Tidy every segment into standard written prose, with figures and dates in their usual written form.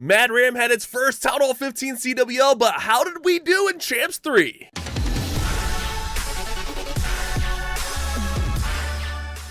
Mad Ram had its first Town Hall 15 CWL, but how did we do in Champs 3?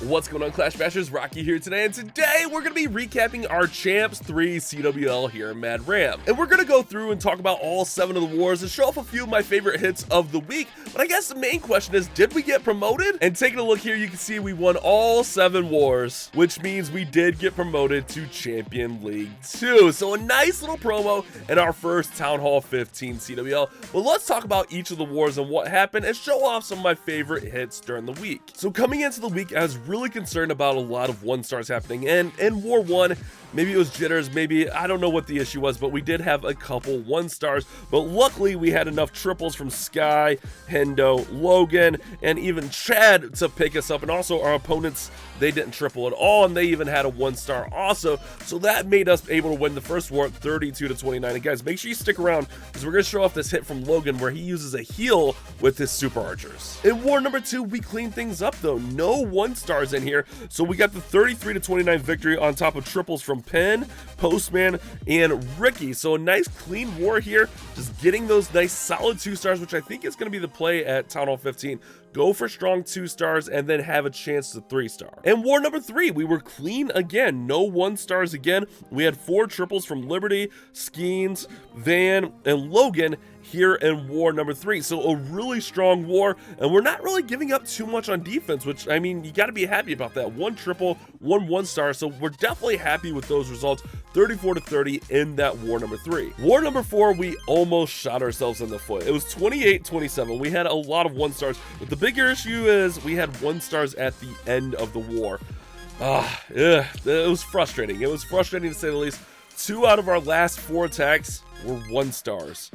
What's going on, Clash Bashers? Rocky here today, and today we're going to be recapping our Champs 3 CWL here in Mad Ram. And we're going to go through and talk about all 7 of the wars and show off a few of my favorite hits of the week. But I guess the main question is, did we get promoted? And taking a look here, you can see we won all 7 wars, which means we did get promoted to Champion League 2. So a nice little promo in our first Town Hall 15 CWL. But let's talk about each of the wars and what happened and show off some of my favorite hits during the week. So coming into the week, I was really concerned about a lot of 1-stars happening, and in War 1, maybe it was jitters, maybe I don't know what the issue was, but we did have a couple 1-stars, but luckily we had enough triples from Sky, Hendo, Logan, and even Chad to pick us up. And also our opponents, they didn't triple at all, and they even had a 1-star also, so that made us able to win the first war 32-29. And guys, make sure you stick around because we're going to show off this hit from Logan where he uses a heal with his super archers. In war number 2, we cleaned things up though. No 1-stars in here, so we got the 33-29 victory on top of triples from Penn, Postman, and Ricky. So a nice clean war here, just getting those nice solid 2-stars, which I think is going to be the play at Town Hall 15. Go for strong 2-stars and then have a chance to 3-star. And war number 3, we were clean again. No 1-stars again. We had 4 triples from Liberty, Skeens, Van, and Logan here in war number 3. So a really strong war, and we're not really giving up too much on defense, which, I mean, you got to be happy about that. 1 triple, 1 1-star, so we're definitely happy with those results. 34-30 in that war number 3. War number 4, we almost shot ourselves in the foot. It was 28-27. We had a lot of 1-stars, but the bigger issue is we had 1-stars at the end of the war. It was frustrating. It was frustrating to say the least. 2 out of our last 4 attacks were 1-stars.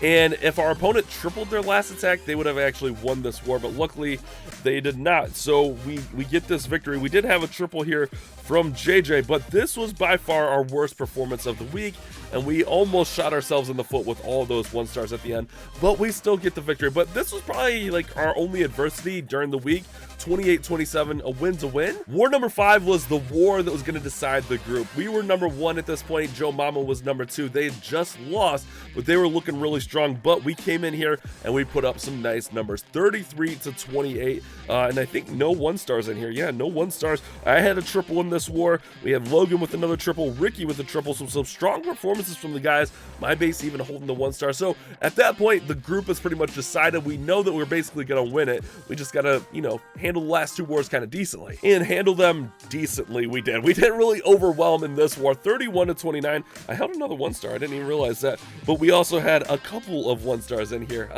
And if our opponent tripled their last attack, they would have actually won this war, but luckily they did not. So we get this victory. We did have a triple here from JJ, but this was by far our worst performance of the week, and we almost shot ourselves in the foot with all those 1-stars at the end, but we still get the victory. But this was probably like our only adversity during the week. 28-27, a win's a win. War number 5 was the war that was going to decide the group. We were number 1 at this point. Joe Mama was number 2. They had just lost, but they were looking really strong. But we came in here and we put up some nice numbers, 33-28, and I think no 1-stars in here. Yeah, no 1-stars. I had a triple in this war. We had Logan with another triple, Ricky with a triple, so some strong performances from the guys. My base even holding the 1-star. So at that point, the group is pretty much decided. We know that we're basically going to win it. We just got to, handle the last 2 wars kind of decently, and handle them decently. We did. We didn't really overwhelm in this war. 31-29. I held another 1-star. I didn't even realize that, but we also had a couple of 1-stars in here.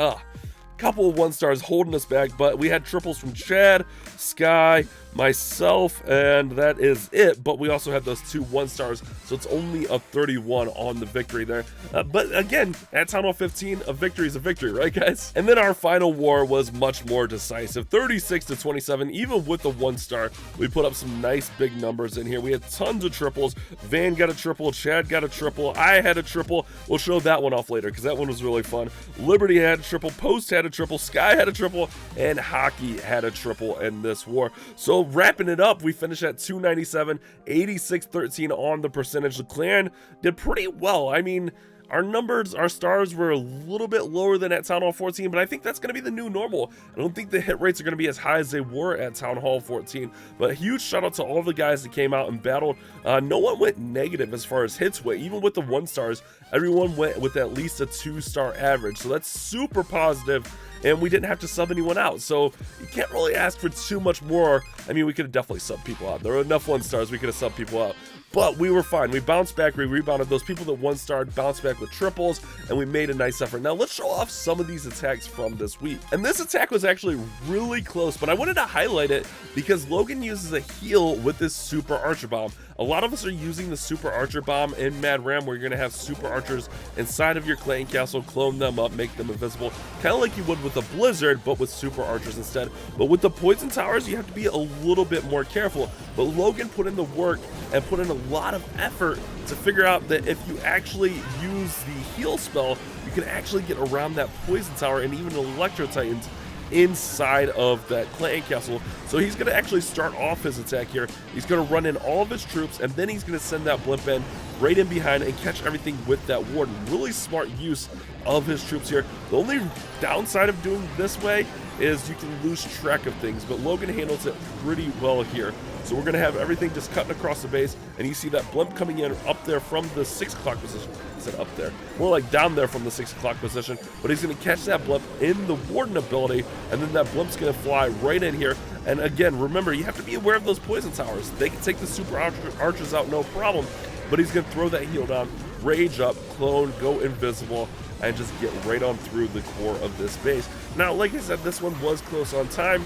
Couple of 1-stars holding us back, but we had triples from Chad, Sky, myself, and that is it. But we also had those 2 1-stars, so it's only a 31 on the victory there. But again, at Town Hall 15, a victory is a victory, right guys? And then our final war was much more decisive, 36-27. Even with the 1-star, we put up some nice big numbers in here. We had tons of triples. Van got a triple, Chad got a triple, I had a triple. We'll show that one off later because that one was really fun. Liberty had a triple, Post had a triple, Sky had a triple, and Hockey had a triple in this war. So wrapping it up, we finished at 297, 86-13 on the percentage. The clan did pretty well. I mean, our numbers, our stars were a little bit lower than at Town Hall 14, but I think that's going to be the new normal. I don't think the hit rates are going to be as high as they were at Town Hall 14, but a huge shout out to all the guys that came out and battled. No one went negative as far as hits went. Even with the 1-stars, everyone went with at least a 2-star average, so that's super positive. And we didn't have to sub anyone out, so you can't really ask for too much more. I mean, we could have definitely subbed people out. There were enough 1-stars, we could have subbed people out. But we were fine. We bounced back, we rebounded. Those people that 1-starred bounced back with triples, and we made a nice effort. Now let's show off some of these attacks from this week. And this attack was actually really close, but I wanted to highlight it because Logan uses a heal with this super archer bomb. A lot of us are using the super archer bomb in Mad Ram, where you're going to have super archers inside of your clan castle, clone them up, make them invisible, kind of like you would with a blizzard, but with super archers instead. But with the poison towers, you have to be a little bit more careful. But Logan put in the work and put in a lot of effort to figure out that if you actually use the heal spell, you can actually get around that poison tower and even electro titans inside of that clan castle. So he's going to actually start off his attack here. He's going to run in all of his troops, and then he's going to send that blimp in, right in behind and catch everything with that warden. Really smart use of his troops here. The only downside of doing this way is you can lose track of things, but Logan handles it pretty well here. So we're going to have everything just cutting across the base, and you see that blimp coming in up there from the 6 o'clock position. I said up there. More like down there from the 6 o'clock position, but he's going to catch that blimp in the warden ability, and then that blimp's going to fly right in here. And again, remember, you have to be aware of those poison towers. They can take the super archers out no problem, but he's going to throw that heal down, rage up, clone, go invisible, and just get right on through the core of this base. Now, like I said, this one was close on time,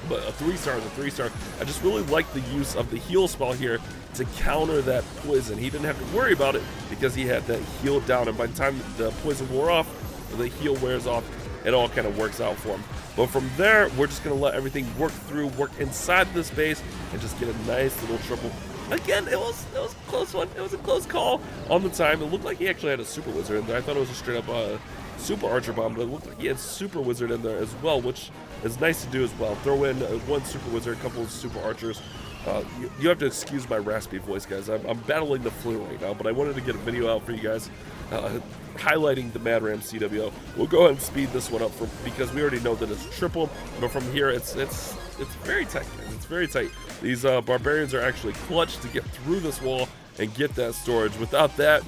but a 3-star is a 3-star. I just really like the use of the heal spell here to counter that poison. He didn't have to worry about it because he had that heal down, and by the time the poison wore off, the heal wears off, it all kind of works out for him. But from there, we're just going to let everything work inside this base, and just get a nice little triple. Again, it was a close one. It was a close call on the time. It looked like he actually had a super wizard in there. I thought it was a straight up super archer bomb, but it looked like he had super wizard in there as well, which is nice to do as well. Throw in one super wizard, a couple of super archers. You have to excuse my raspy voice, guys. I'm battling the flu right now, but I wanted to get a video out for you guys highlighting the Mad Ram CWL. We'll go ahead and speed this one up because we already know that it's triple, but from here it's very tight, guys. It's very tight. These barbarians are actually clutch to get through this wall and get that storage. Without that,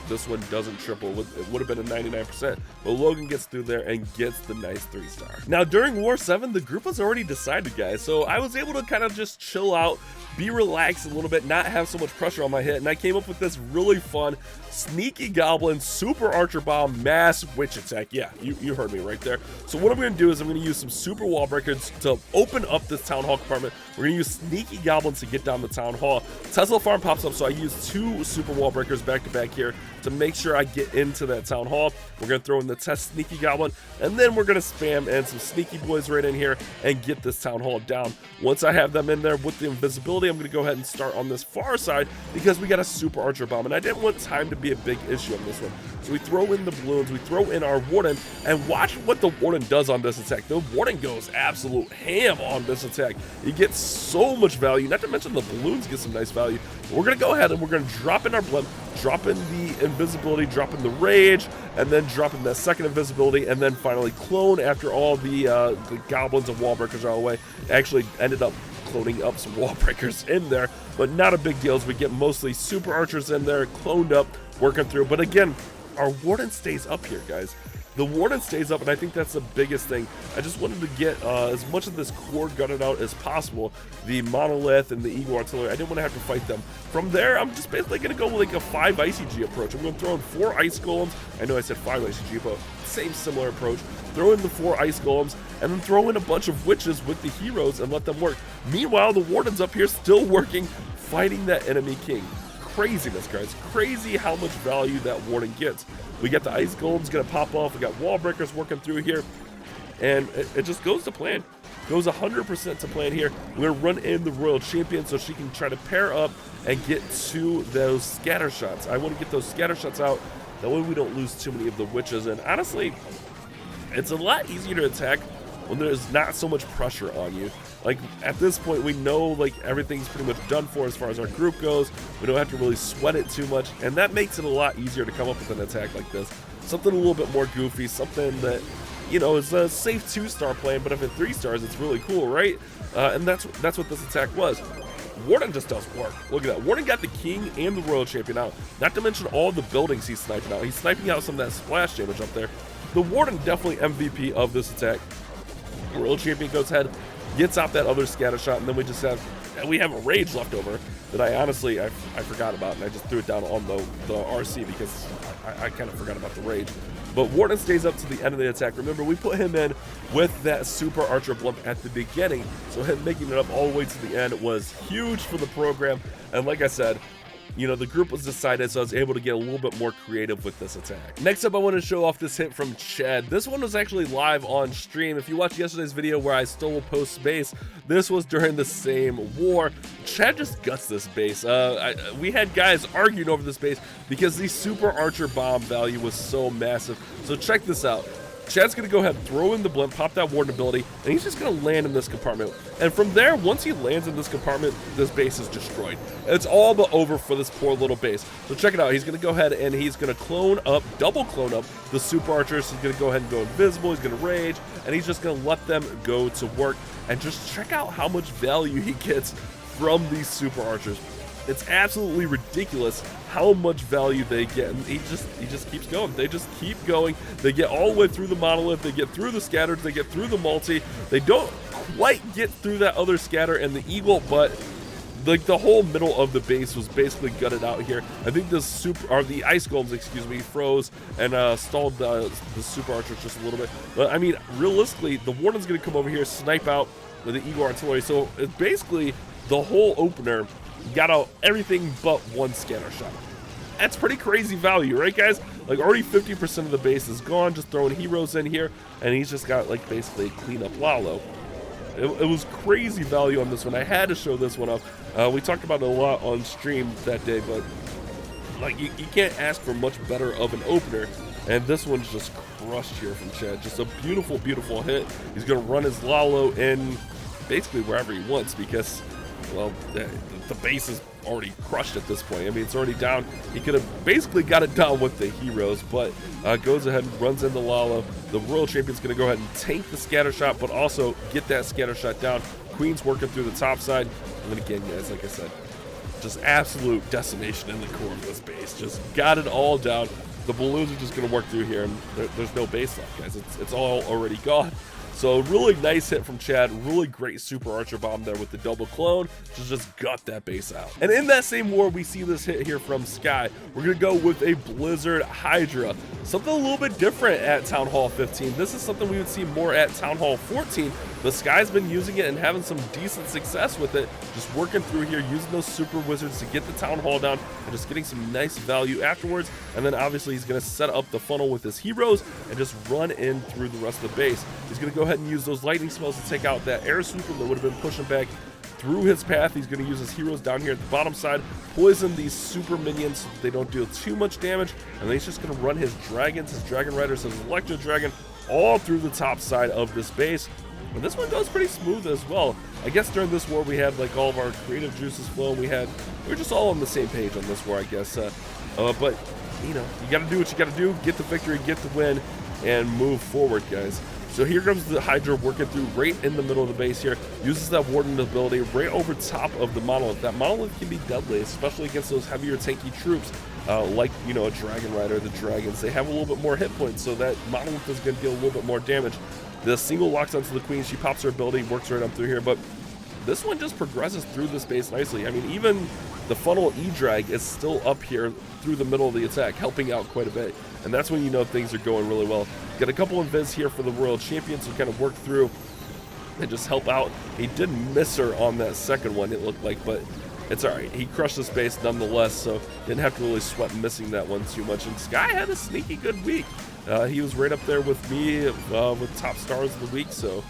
this one doesn't triple. It would have been a 99%, but Logan gets through there and gets the nice 3-star. Now, during War 7, the group was already decided, guys, so I was able to kind of just chill out, be relaxed a little bit, not have so much pressure on my hit, and I came up with this really fun sneaky goblin super archer bomb mass witch attack. Yeah, you heard me right there. So what I'm going to do is I'm going to use some super wall breakers to open up this town hall compartment. We're going to use sneaky goblins to get down the town hall. Tesla farm pops up, so I use 2 super wall breakers back to back here to make sure I get into that town hall. We're going to throw in the test sneaky goblin, and then we're going to spam and some sneaky boys right in here and get this town hall down. Once I have them in there with the invisibility, I'm going to go ahead and start on this far side because we got a super archer bomb, and I didn't want time to be a big issue on this one. So we throw in the balloons, we throw in our warden, and watch what the warden does on this attack. The warden goes absolute ham on this attack. He gets so much value, not to mention the balloons get some nice value. But we're going to go ahead and we're going to drop in our blimp, drop in the invisibility, drop in the rage, and then drop in that second invisibility, and then finally clone after all the goblins and wall breakers are all the way. Actually ended up cloning up some wall breakers in there, but not a big deal as we get mostly super archers in there, cloned up, working through. But again, our warden stays up here, guys. The warden stays up, and I think that's the biggest thing. I just wanted to get as much of this core gutted out as possible. The monolith and the eagle artillery, I didn't want to have to fight them. From there, I'm just basically going to go with like a 5 ICG approach. I'm going to throw in 4 ice golems. I know I said 5 ICG, but same similar approach. Throw in the 4 ice golems, and then throw in a bunch of witches with the heroes and let them work. Meanwhile, the warden's up here still working, fighting that enemy king. Craziness, guys. Crazy how much value that warden gets. We got the ice golems gonna pop off. We got wall breakers working through here, and it just goes to plan. Goes 100% to plan here. We're gonna run in the royal champion so she can try to pair up and get to those scatter shots. I want to get those scatter shots out. That way we don't lose too many of the witches. And honestly, it's a lot easier to attack when there's not so much pressure on you. Like, at this point, we know, like, everything's pretty much done for as far as our group goes. We don't have to really sweat it too much, and that makes it a lot easier to come up with an attack like this. Something a little bit more goofy, something that, you know, is a safe 2-star plan, but if it's 3 stars, it's really cool, right? And that's what this attack was. Warden just does work. Look at that. Warden got the king and the royal champion out, not to mention all the buildings he's sniping out. He's sniping out some of that splash damage up there. The warden definitely MVP of this attack. Royal champion goes ahead, gets out that other scatter shot, and then we have a rage left over that I honestly forgot about, and I just threw it down on the RC because I kind of forgot about the rage. But Warden stays up to the end of the attack. Remember, we put him in with that super archer blimp at the beginning, so him making it up all the way to the end was huge for the program. And like I said, you know, the group was decided, so I was able to get a little bit more creative with this attack. Next up, I want to show off this hit from Chad. This one was actually live on stream. If you watched yesterday's video where I stole post base, this was during the same war. Chad just guts this base. We had guys arguing over this base because the super archer bomb value was so massive. So check this out. Chad's going to go ahead and throw in the blimp, pop that warden ability, and he's just going to land in this compartment. And from there, once he lands in this compartment, this base is destroyed. It's all but over for this poor little base. So check it out. He's going to go ahead and he's going to double clone up the super archers. He's going to go ahead and go invisible. He's going to rage, and he's just going to let them go to work. And just check out how much value he gets from these super archers. It's absolutely ridiculous how much value they get, and he just keeps going. They just keep going. They get all the way through the monolith. They get through the scatters. They get through the multi. They don't quite get through that other scatter and the eagle, but like the whole middle of the base was basically gutted out here. I think the ice golems, excuse me, froze and stalled the super archers just a little bit. But I mean, realistically, the warden's going to come over here, snipe out with the eagle artillery. So it's basically the whole opener got out everything but one scatter shot. That's pretty crazy value, right, guys? Like, already 50% of the base is gone, just throwing heroes in here, and he's just got, like, basically a clean-up Lalo. It was crazy value on this one. I had to show this one off. We talked about it a lot on stream that day, but, like, you can't ask for much better of an opener, and this one's just crushed here from Chad. Just a beautiful, beautiful hit. He's going to run his Lalo in basically wherever he wants because, well, the base is already crushed at this point. I mean, it's already down. He could have basically got it down with the heroes, but goes ahead and runs into Lalo. The Royal Champion's going to go ahead and tank the scatter shot, but also get that scatter shot down. Queen's working through the top side. And then again, guys, like I said, just absolute decimation in the core of this base. Just got it all down. The balloons are just going to work through here, and there's no base left, guys. It's all already gone. So really nice hit from Chad, really great super archer bomb there with the double clone to just gut that base out. And in that same war, we see this hit here from Sky. We're gonna go with a Blizzard Hydra, something a little bit different at Town Hall 15. This is something we would see more at Town Hall 14, but Sky's been using it and having some decent success with it, just working through here, using those super wizards to get the Town Hall down and just getting some nice value afterwards. And then obviously he's gonna set up the funnel with his heroes and just run in through the rest of the base. He's gonna go ahead and use those lightning spells to take out that air sweeper that would have been pushing back through his path. He's going to use his heroes down here at the bottom side, poison these super minions so they don't deal too much damage, and then he's just going to run his dragons, his dragon riders, his electro dragon all through the top side of this base. And this one goes pretty smooth as well. I guess during this war we had like all of our creative juices flowing. We were just all on the same page on this war, I guess. But you know, you got to do what you got to do, get the victory, get the win, and move forward, guys. So here comes the Hydra working through right in the middle of the base here. Uses that Warden ability right over top of the Monolith. That Monolith can be deadly, especially against those heavier tanky troops. Like, you know, a Dragon Rider, the Dragons. They have a little bit more hit points, so that Monolith is going to deal a little bit more damage. The single locks onto the Queen. She pops her ability, works right up through here, but this one just progresses through this base nicely. I mean, even the funnel E-Drag is still up here through the middle of the attack, helping out quite a bit. And that's when you know things are going really well. Got a couple of invis here for the Royal Champions to kind of work through and just help out. He did miss her on that second one, it looked like, but it's all right. He crushed the space nonetheless, so didn't have to really sweat missing that one too much. And Sky had a sneaky good week. He was right up there with me with top stars of the week, so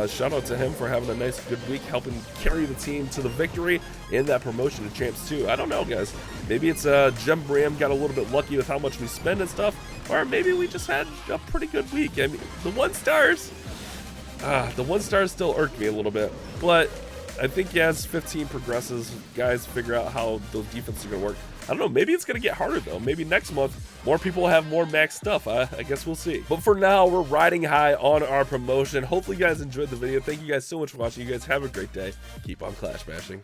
shout out to him for having a nice good week, helping carry the team to the victory in that promotion to champs too. I don't know, guys. Maybe it's Gem Bram got a little bit lucky with how much we spend and stuff, or maybe we just had a pretty good week. I mean, the 1 stars still irk me a little bit, but I think as 15 progresses, guys figure out how those defenses are going to work. I don't know, maybe it's going to get harder though. Maybe next month, more people will have more max stuff. I guess we'll see. But for now, we're riding high on our promotion. Hopefully you guys enjoyed the video. Thank you guys so much for watching. You guys have a great day. Keep on clash bashing.